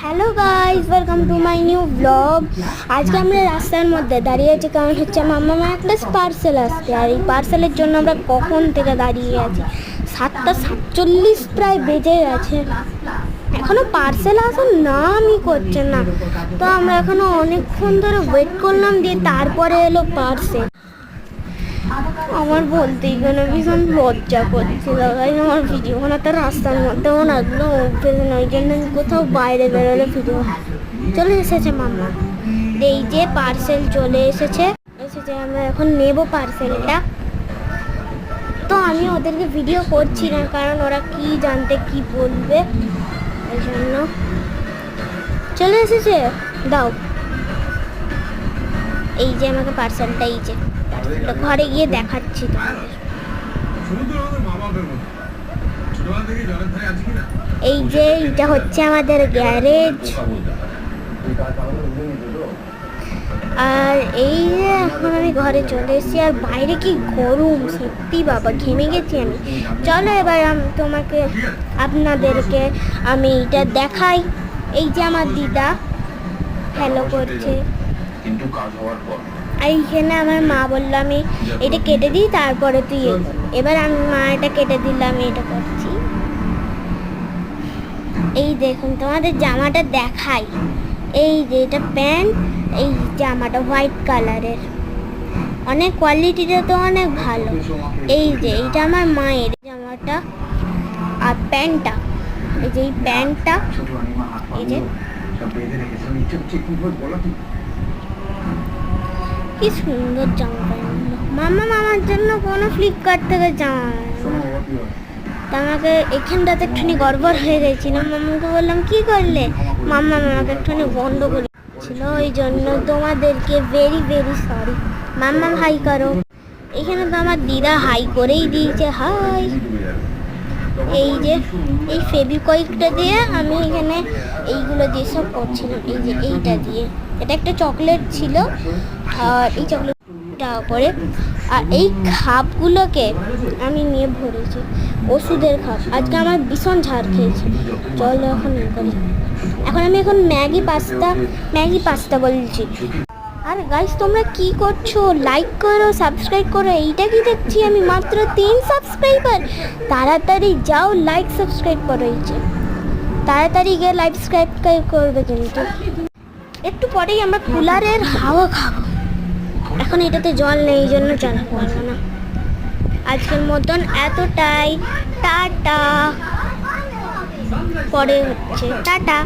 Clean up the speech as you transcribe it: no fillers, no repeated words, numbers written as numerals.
Hello guys, welcome to my new blog. আজকে আমরা রাস্তার মধ্যে দাঁড়িয়ে আছি, কারণ হচ্ছে মামা একটা পার্সেল আসছে। আর এই পার্সেলের জন্য আমরা কখন থেকে দাঁড়িয়ে আছি, 7:47 প্রায় বেজে গেছে, এখনও পার্সেল আসার নামই করছে না। তো আমরা এখনও অনেকক্ষণ ধরে ওয়েট করলাম, দিয়ে তারপরে এলো পার্সেল। আমার বলতেই কেন ভীষণ লজ্জা করছিল ভাই, আমার ভিডিও বানাতে রাস্তার মধ্যেও না, একদম অভ্যেস না, ওই জন্য আমি কোথাও বাইরে বেরোলে ভিডিও। চলে এসেছে মাম্মা, এই যে পার্সেল চলে এসেছে। আমরা এখন নেব পার্সেলটা। তো আমি ওদেরকে ভিডিও করছি না, কারণ ওরা কি জানতে কি বলবে, এই জন্য। চলে এসেছে, দাও। এই যে আমাকে পার্সেলটা, এই যে ঘরে গিয়ে দেখাচ্ছি তোমাদের। এই যে এটা হচ্ছে আমাদের গ্যারেজ, আর এই যে এখন আমি ঘরে চলে এসেছি। আর বাইরে কি গরম, সত্যি বাবা ঘেমে গেছি আমি। চলো এবার তোমাকে আপনাদেরকে আমি এটা দেখাই। এই যে আমার দিদা হ্যালো করছে, এইখানে আমার মা বললো আমি এটা কেটে দিই, তারপরে তুই এবার আমি মা এটা কেটে দিলাম, আমি এটা করছি। এই দেখুন তোমাদের জামাটা দেখাই, এই যে এটা প্যান্ট, এই জামাটা হোয়াইট কালারের, অনেক কোয়ালিটিটা তো অনেক ভালো। এই যে এইটা আমার মায়ের জামাটা, আর প্যান্টটা, এই যে এই প্যান্টটা, এই যে কি সুন্দর জামা প্যান্ট। মামার জন্য কোনো ফ্লিপকার্ট থেকে জামা, তা আমাকে এখানটাতে একটুখানি গড়বড় হয়ে গেছিলাম। মামাকে বললাম কি করলে, মাম্মা আমাকে একটুখানি বন্ধ করেছিল, ওই জন্য তোমাদেরকে ভেরি ভেরি সরি। মাম্মা হাই করো। এখানে তো আমার দিদা হাই করেই দিয়েছে, হাই। এই যে এই ফেভিকুইকটা দিয়ে আমি এখানে এইগুলো দিয়ে সব করছিলাম, এই যে এইটা দিয়ে। এটা একটা চকলেট ছিল, আর এই চকলেটটা পরে, আর এই খাপগুলোকে আমি নিয়ে ভরেছি, ওষুধের খাপ। আজকে আমার ভীষণ ঝাড় খেয়েছি। চলো এখন করি। এখন আমি ম্যাগি পাস্তা বলছি। আর গাইস তোমরা কি করছো, লাইক করো, সাবস্ক্রাইব করো। এইটা কি দেখছি আমি, মাত্র 3 সাবস্ক্রাইবার। তাড়াতাড়ি যাও লাইক সাবস্ক্রাইব করো, এই যে তাড়াতাড়ি গিয়ে লাইক সাবস্ক্রাইব করবে। কিন্তু একটু পরেই আমরা কুলারের হাওয়া খাবো। এখন এটাতে জল নেই, এই জন্য চালাতে পারবো না। আজকের মতন এতটাই, টাটা। পরে হচ্ছে টাটা।